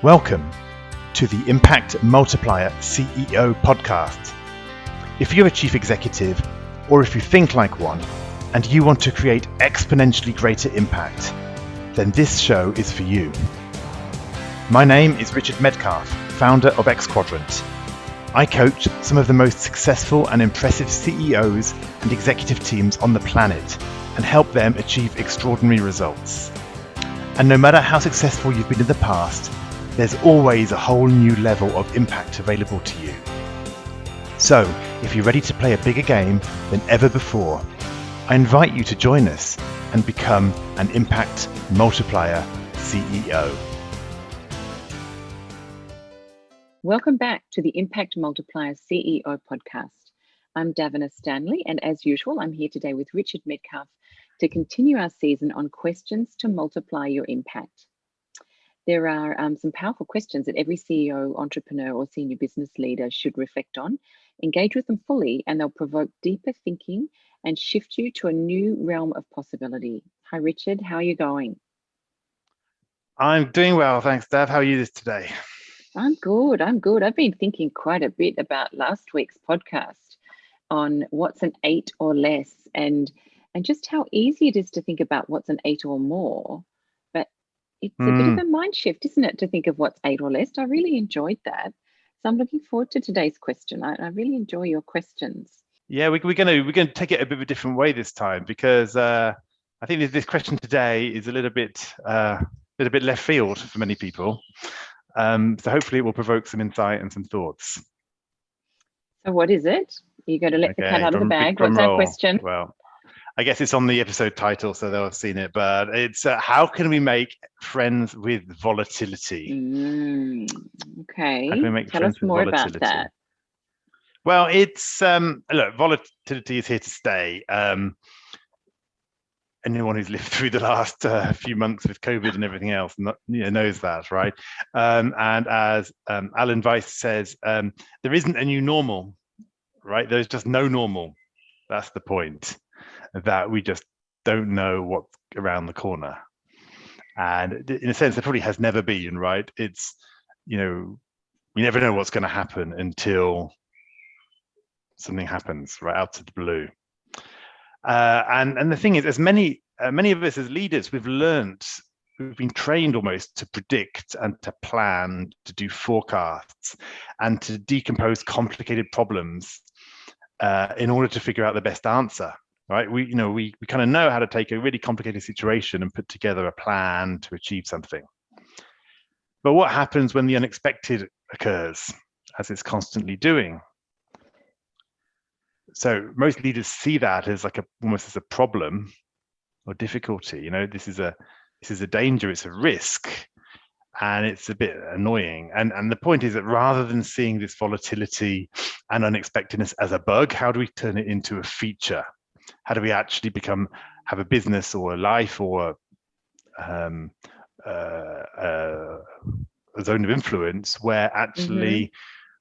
Welcome to the Impact Multiplier CEO podcast. If you're a chief executive, or if you think like one, and you want to create exponentially greater impact, then this show is for you. My name is Richard Metcalf, founder of X Quadrant. I coach some of the most successful and impressive CEOs and executive teams on the planet and help them achieve extraordinary results. And no matter how successful you've been in the past, there's always a whole new level of impact available to you. So, if you're ready to play a bigger game than ever before, I invite you to join us and become an Impact Multiplier CEO. Welcome back to the Impact Multiplier CEO podcast. I'm Davina Stanley, and as usual, I'm here today with Richard Metcalf to continue our season on questions to multiply your impact. There are some powerful questions that every CEO, entrepreneur, or senior business leader should reflect on. Engage with them fully, and they'll provoke deeper thinking and shift you to a new realm of possibility. Hi, Richard. How are you going? I'm doing well, thanks, Dav. How are you today? I'm good. I've been thinking quite a bit about last week's podcast on what's an 8 or less, and just how easy it is to think about what's an 8 or more. But it's a bit of a mind shift, isn't it, to think of what's 8 or less? I really enjoyed that. So I'm looking forward to today's question. I really enjoy your questions. Yeah, we're gonna take it a bit of a different way this time, because I think this question today is a little bit left field for many people. So hopefully it will provoke some insight and some thoughts. So what is it? You're going to let the cat out of the bag. What's our question? Well, I guess it's on the episode title, so they'll have seen it. But it's how can we make friends with volatility? Okay. How can we make Tell friends us more with about volatility? that. Well, it's look, volatility is here to stay. Anyone who's lived through the last few months with COVID and everything else knows that, right? And as Alan Weiss says, there isn't a new normal, right? There's just no normal. That's the point, that we just don't know what's around the corner. And in a sense, there probably has never been, right? It's, we never know what's going to happen until something happens right out of the blue. And the thing is, as many of us as leaders, we've been trained almost to predict and to plan, to do forecasts, and to decompose complicated problems in order to figure out the best answer. Right? We kind of know how to take a really complicated situation and put together a plan to achieve something. But what happens when the unexpected occurs, as it's constantly doing? So most leaders see that as almost as a problem or difficulty. This is a danger, it's a risk, and it's a bit annoying. And the point is that rather than seeing this volatility and unexpectedness as a bug, how do we turn it into a feature? How do we actually have a business or a life or a zone of influence where actually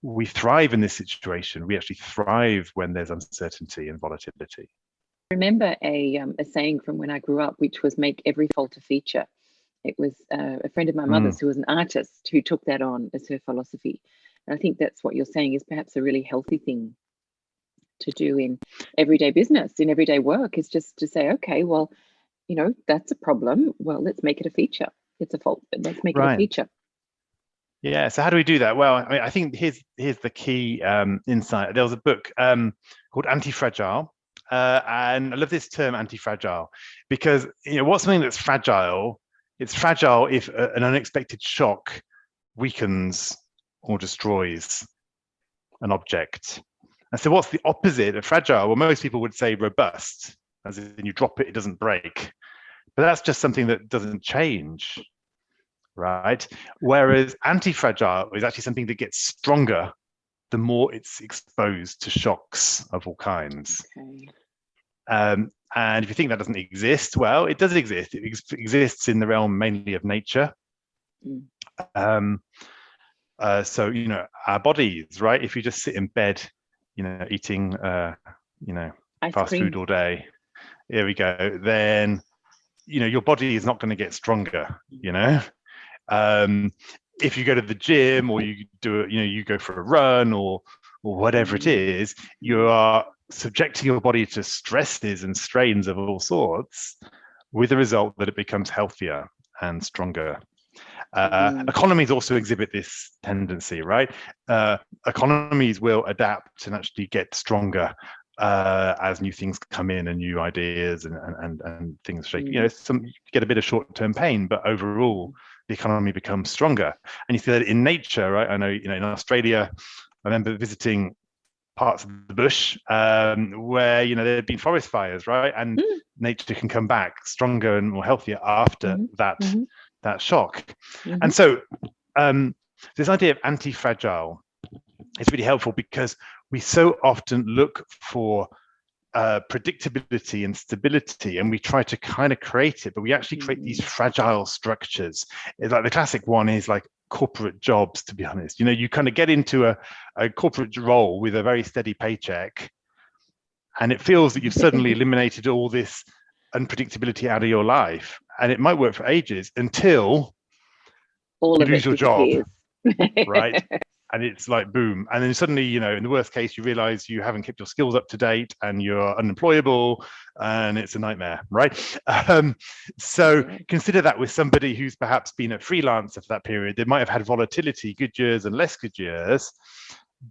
we thrive in this situation? We actually thrive when there's uncertainty and volatility. I remember a saying from when I grew up, which was make every fault a feature. It was a friend of my mother's who was an artist who took that on as her philosophy. And I think that's what you're saying is perhaps a really healthy thing to do in everyday business, in everyday work, is just to say, okay, well, that's a problem. Well, let's make it a feature. It's a fault, but let's make it a feature. Yeah. So how do we do that? Well, I think here's the key insight. There was a book called Antifragile, and I love this term, anti-fragile, because what's something that's fragile? It's fragile if an unexpected shock weakens or destroys an object. And so what's the opposite of fragile? Well, most people would say robust, as in you drop it, it doesn't break. But that's just something that doesn't change, right? Whereas anti-fragile is actually something that gets stronger the more it's exposed to shocks of all kinds. Okay. And if you think that doesn't exist, well, it does exist. It exists in the realm mainly of nature. So, our bodies, right? If you just sit in bed, eating, fast food all day, here we go, then, your body is not going to get stronger, if you go to the gym or you do it, you go for a run or whatever it is, you are subjecting your body to stresses and strains of all sorts, with the result that it becomes healthier and stronger. Economies also exhibit this tendency, right? Economies will adapt and actually get stronger as new things come in and new ideas and things shake. You get a bit of short-term pain, but overall the economy becomes stronger. And you see that in nature, right? I know, in Australia, I remember visiting parts of the bush where there had been forest fires, right? And nature can come back stronger and more healthier after that shock. And so this idea of anti-fragile is really helpful, because we so often look for predictability and stability, and we try to kind of create it, but we actually create these fragile structures. It's like the classic one is like corporate jobs, to be honest. You kind of get into a corporate role with a very steady paycheck, and it feels that you've suddenly eliminated all this unpredictability out of your life, and it might work for ages until you lose your job, right? And it's like boom, and then suddenly, in the worst case, you realize you haven't kept your skills up to date and you're unemployable, and it's a nightmare, right? So consider that with somebody who's perhaps been a freelancer for that period. They might have had volatility, good years and less good years,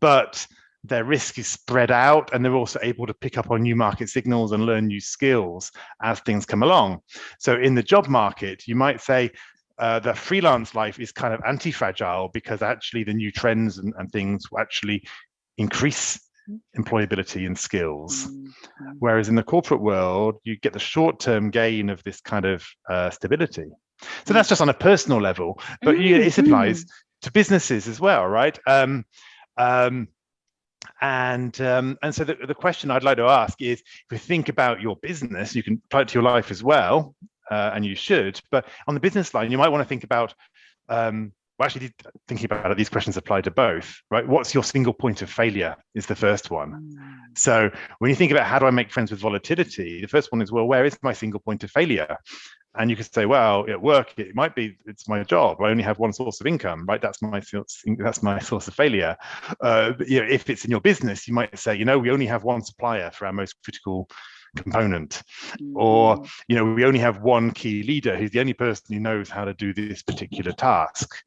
but their risk is spread out, and they're also able to pick up on new market signals and learn new skills as things come along. So in the job market, you might say, the freelance life is kind of anti-fragile, because actually the new trends and things will actually increase employability and skills. Whereas in the corporate world, you get the short-term gain of this kind of stability. So that's just on a personal level, but it applies to businesses as well, right? And so the question I'd like to ask is, if you think about your business, you can apply it to your life as well. And you should, but on the business line, you might want to think about, actually thinking about it, these questions apply to both, right? What's your single point of failure is the first one. So when you think about how do I make friends with volatility, the first one is, well, where is my single point of failure? And you could say, well, at work, it might be, it's my job. I only have one source of income, right? That's my source of failure. If it's in your business, you might say, we only have one supplier for our most critical component, or we only have one key leader who's the only person who knows how to do this particular task,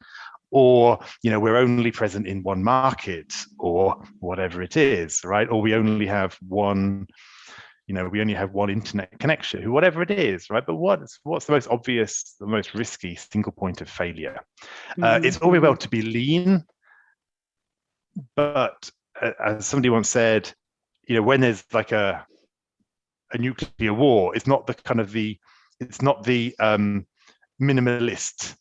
or we're only present in one market, or whatever it is, right? Or we only have one internet connection, whatever it is, right? But what's the most obvious, the most risky single point of failure? It's all very well to be lean, but as somebody once said, when there's like a nuclear war, it's not the minimalist,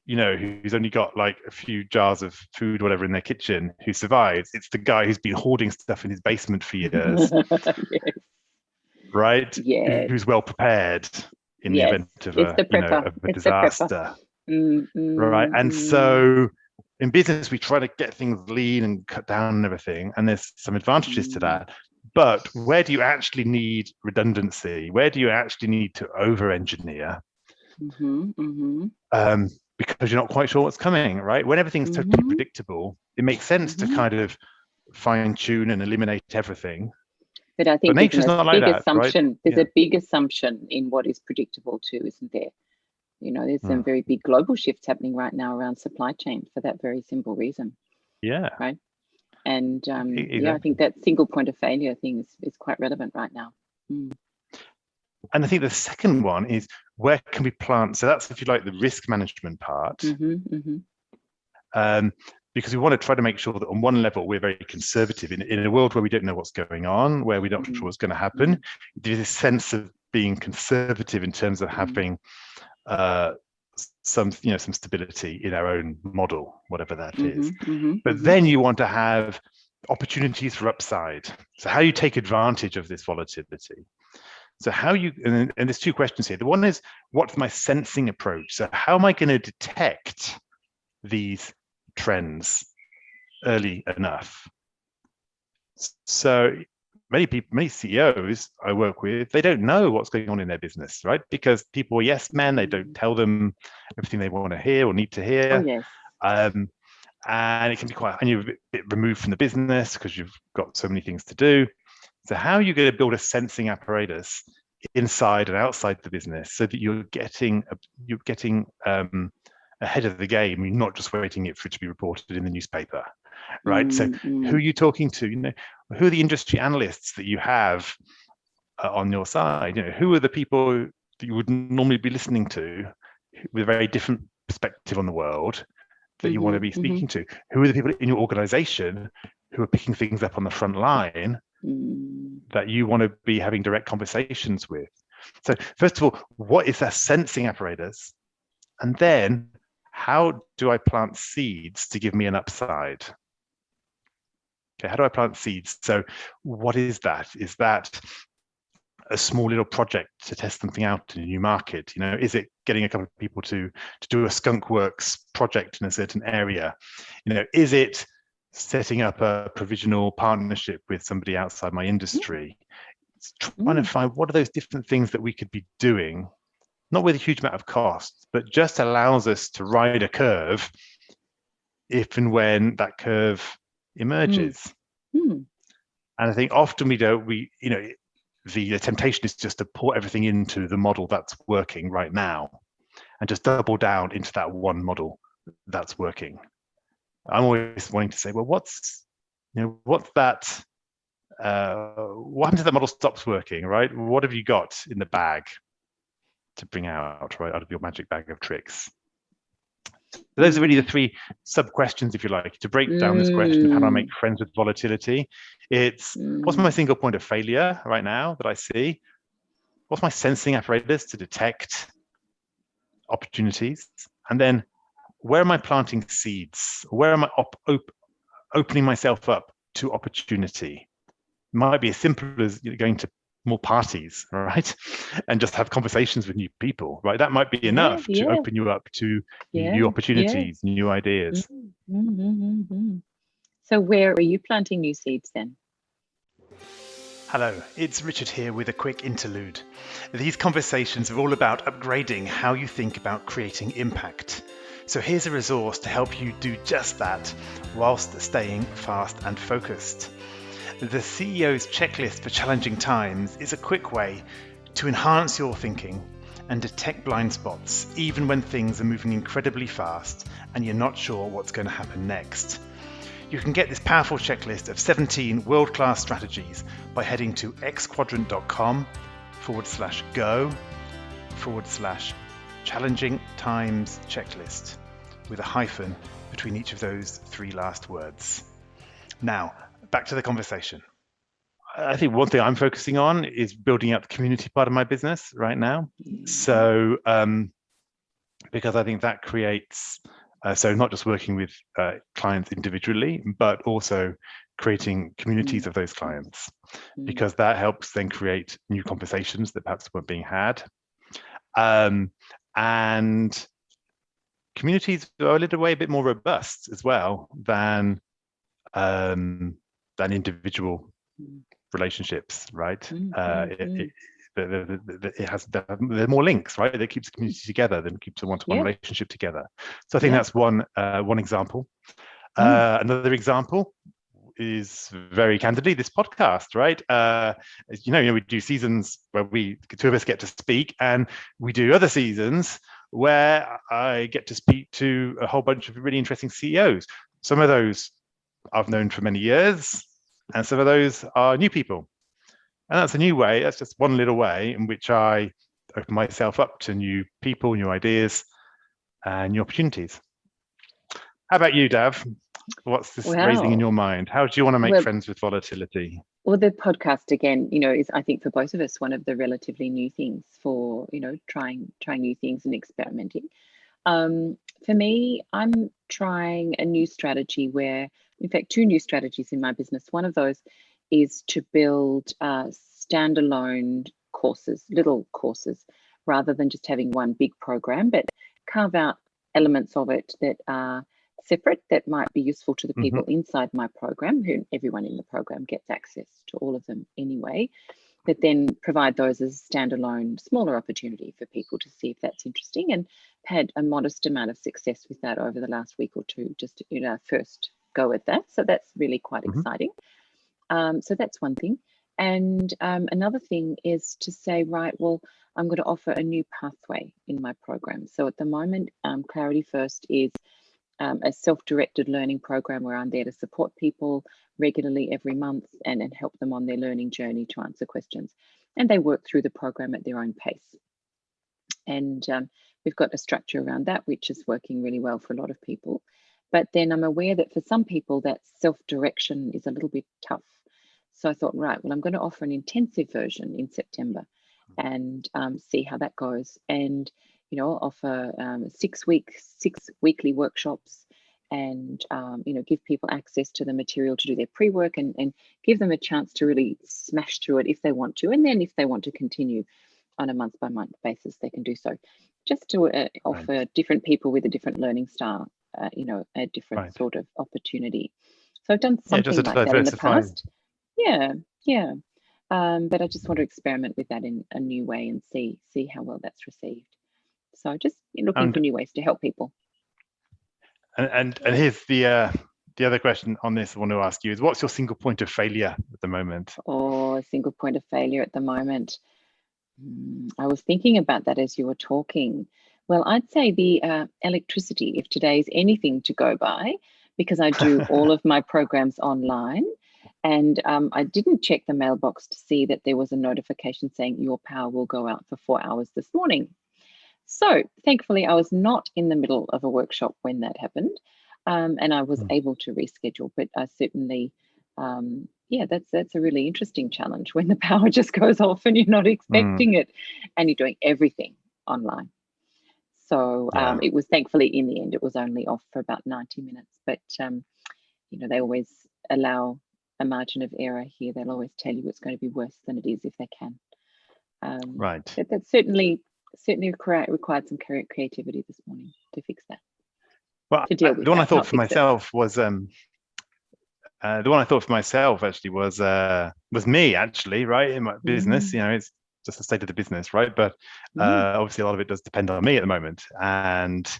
who's only got like a few jars of food, whatever, in their kitchen, who survives. It's the guy who's been hoarding stuff in his basement for years, right? Who's well prepared in the event of a disaster, right? And so in business, we try to get things lean and cut down and everything, and there's some advantages to that. But where do you actually need redundancy? Where do you actually need to over-engineer? Because you're not quite sure what's coming, right? When everything's totally predictable, it makes sense to kind of fine-tune and eliminate everything. But I think nature's not like that, right? There's a big assumption in what is predictable too, isn't there? There's some very big global shifts happening right now around supply chain for that very simple reason. Yeah. Right. And exactly. I think that single point of failure thing is quite relevant right now. And I think the second one is, where can we plant? So that's, if you like, the risk management part. Because we want to try to make sure that on one level, we're very conservative. In a world where we don't know what's going on, where we're not sure what's going to happen, there's this sense of being conservative in terms of having some stability in our own model, whatever that is. But then you want to have opportunities for upside. So how you take advantage of this volatility. So how you, and there's two questions here. The one is, what's my sensing approach? So how am I going to detect these trends early enough? So many people, many CEOs I work with, they don't know what's going on in their business, right? Because people are yes men, they don't tell them everything they want to hear or need to hear. And it can be quite, and you're a bit removed from the business because you've got so many things to do. So how are you going to build a sensing apparatus inside and outside the business so that you're getting ahead of the game? You're not just waiting for it to be reported in the newspaper, right? So who are you talking to? Who are the industry analysts that you have on your side? Who are the people that you would normally be listening to with a very different perspective on the world that you want to be speaking to? Who are the people in your organization who are picking things up on the front line that you want to be having direct conversations with? So first of all, what is that sensing apparatus? And then how do I plant seeds to give me an upside? Okay, how do I plant seeds? So what is that? Is that a small little project to test something out in a new market? Is it getting a couple of people to do a skunk works project in a certain area? Is it setting up a provisional partnership with somebody outside my industry? It's trying to find what are those different things that we could be doing, not with a huge amount of cost, but just allows us to ride a curve if and when that curve emerges. And I think often the temptation is just to pour everything into the model that's working right now and just double down into that one model that's working. I'm always wanting to say, well, what's that? What happens if that model stops working, right? What have you got in the bag to bring out, right, out of your magic bag of tricks? So those are really the three sub-questions, if you like, to break down this question of how do I make friends with volatility. It's what's my single point of failure right now that I see? What's my sensing apparatus to detect opportunities? And then where am I planting seeds? Where am I opening myself up to opportunity? It might be as simple as going to more parties, right? And just have conversations with new people, right? That might be enough to open you up to new opportunities, new ideas. So where are you planting new seeds then? Hello, it's Richard here with a quick interlude. These conversations are all about upgrading how you think about creating impact. So here's a resource to help you do just that whilst staying fast and focused. The CEO's checklist for challenging times is a quick way to enhance your thinking and detect blind spots, even when things are moving incredibly fast and you're not sure what's going to happen next. You can get this powerful checklist of 17 world-class strategies by heading to xquadrant.com/go/challenging times checklist with a hyphen between each of those three last words. Now, back to the conversation. I think one thing I'm focusing on is building out the community part of my business right now. So, because I think that creates, so not just working with clients individually, but also creating communities of those clients, because that helps then create new conversations that perhaps weren't being had. And communities are a little way a bit more robust as well than individual relationships, right? There are more links, right? That keeps the community together than keeps a one-to-one relationship together. So I think that's one example. Another example is very candidly this podcast, right? As you know, we do seasons where the two of us get to speak, and we do other seasons where I get to speak to a whole bunch of really interesting CEOs. Some of those I've known for many years, and some of those are new people. And that's a new way. That's just one little way in which I open myself up to new people, new ideas, and new opportunities. How about you, Dav? What's this raising in your mind? How do you want to make friends with volatility? Well, the podcast again, is I think for both of us one of the relatively new things for trying new things and experimenting. For me, I'm trying a new strategy where, in fact, two new strategies in my business. One of those is to build standalone courses, little courses, rather than just having one big program, but carve out elements of it that are separate, that might be useful to the people inside my program, who everyone in the program gets access to all of them anyway. but then provide those as a standalone, smaller opportunity for people to see if that's interesting, and had a modest amount of success with that over the last week or two, just first go at that. So that's really quite exciting. So that's one thing. And another thing is to say, right, well, I'm going to offer a new pathway in my program. So at the moment, Clarity First is a self-directed learning program where I'm there to support people regularly every month and help them on their learning journey to answer questions. And they work through the program at their own pace. And we've got a structure around that, which is working really well for a lot of people. But then I'm aware that for some people, that self-direction is a little bit tough. So I thought, right, well, I'm going to offer an intensive version in September and see how that goes. And, offer 6 weekly workshops and, give people access to the material to do their pre-work and give them a chance to really smash through it if they want to. And then if they want to continue on a month-by-month basis, they can do so. Just to offer different people with a different learning style, a different sort of opportunity. So I've done something like that in the past. Yeah. But I just want to experiment with that in a new way and see how well that's received. So just looking for new ways to help people. And here's the other question on this I want to ask you is, what's your single point of failure at the moment? Oh, a single point of failure at the moment. I was thinking about that as you were talking. Well, I'd say the electricity, if today's anything to go by, because I do all of my programs online. And I didn't check the mailbox to see that there was a notification saying your power will go out for 4 hours this morning. So thankfully, I was not in the middle of a workshop when that happened. And I was able to reschedule, but I certainly, that's a really interesting challenge when the power just goes off and you're not expecting it and you're doing everything online. So it was thankfully, in the end, it was only off for about 90 minutes, but they always allow a margin of error here. They'll always tell you it's going to be worse than it is if they can. But that certainly required some creativity this morning to fix that. Well, the one I thought for myself was the one I thought for myself actually was me actually, right, in my business. It's just the state of the business, right? But obviously a lot of it does depend on me at the moment, and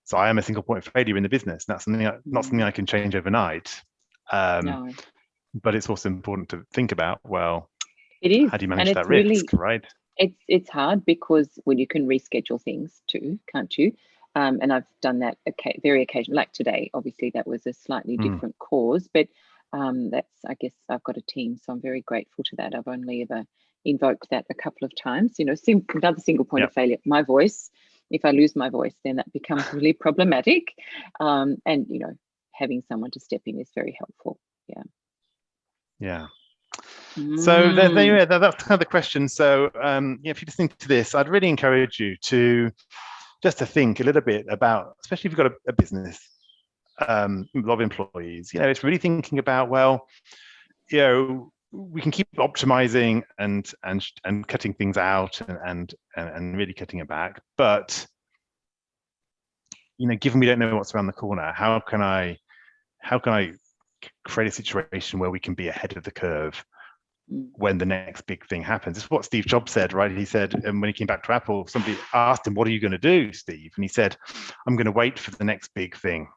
so I am a single point of failure in the business. That's something not something I can change overnight. No. But it's also important to think about. Well, it is. How do you manage that risk, right? It's hard because you can reschedule things too, can't you? And I've done that very occasionally, like today. Obviously, that was a slightly different cause, but I guess I've got a team, so I'm very grateful to that. I've only ever invoked that a couple of times. Another single point of failure, my voice. If I lose my voice, then that becomes really problematic. And having someone to step in is very helpful. Yeah. So that's kind of the question. So if you're listening to this, I'd really encourage you to think a little bit about, especially if you've got a business, a lot of employees. It's really thinking about, well, we can keep optimizing and cutting things out and really cutting it back, but given we don't know what's around the corner, how can I create a situation where we can be ahead of the curve when the next big thing happens? It's what Steve Jobs said, right? He said, when he came back to Apple, somebody asked him, what are you going to do, Steve? And he said, I'm going to wait for the next big thing.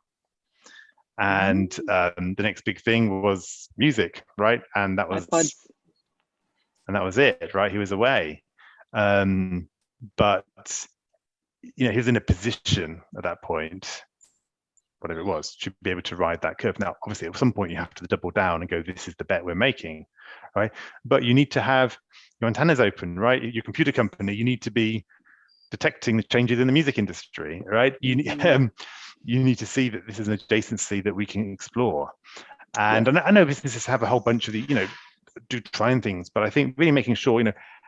And the next big thing was music, right? And that was it, right? He was away. But he was in a position at that point, whatever it was, to be able to ride that curve. Now, obviously, at some point, you have to double down and go, this is the bet we're making, right? But you need to have your antennas open, right? Your computer company, you need to be detecting the changes in the music industry, right? You need to see that this is an adjacency that we can explore. And I know businesses have a whole bunch of do trying things, but I think really making sure,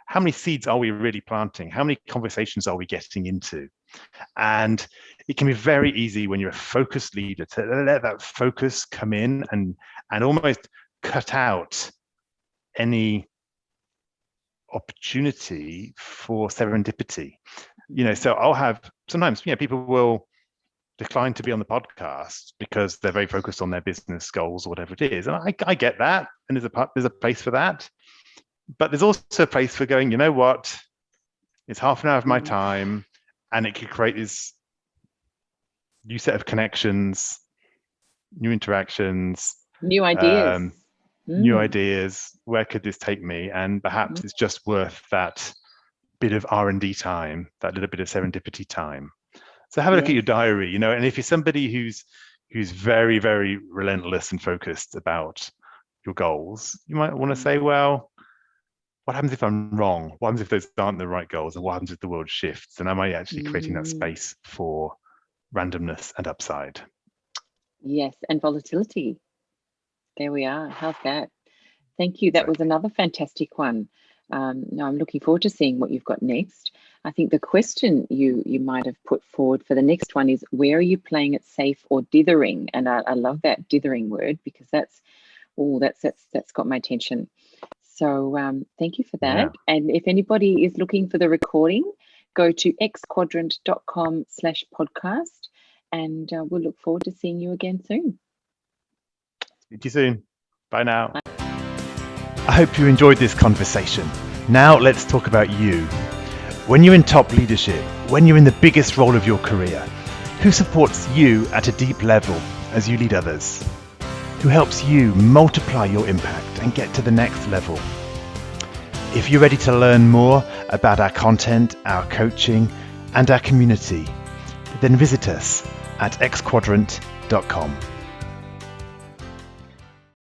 how many seeds are we really planting? How many conversations are we getting into? And it can be very easy when you're a focused leader to let that focus come in and almost cut out any opportunity for serendipity. So I'll have sometimes, people will decline to be on the podcast because they're very focused on their business goals or whatever it is. And I get that. And there's a place for that. But there's also a place for going, you know what, it's half an hour of my time, and it could create this new set of connections, new interactions, New ideas. new ideas. Where could this take me? And perhaps it's just worth that bit of R&D time, that little bit of serendipity time. So have a look at your diary, and if you're somebody who's very, very relentless and focused about your goals, you might want to say, well, what happens if I'm wrong? What happens if those aren't the right goals? And what happens if the world shifts? And am I actually creating that space for randomness and upside? Yes, and volatility. There we are. How's that? Thank you. That was another fantastic one. Now I'm looking forward to seeing what you've got next. I think the question you might have put forward for the next one is, where are you playing it safe or dithering? And I love that dithering word, because that's got my attention. So thank you for that. Yeah. And if anybody is looking for the recording, go to xquadrant.com/podcast, and we'll look forward to seeing you again soon. Speak to you soon. Bye now. Bye. I hope you enjoyed this conversation. Now let's talk about you. When you're in top leadership, when you're in the biggest role of your career, who supports you at a deep level as you lead others? Who helps you multiply your impact and get to the next level? If you're ready to learn more about our content, our coaching, and our community, then visit us at xquadrant.com.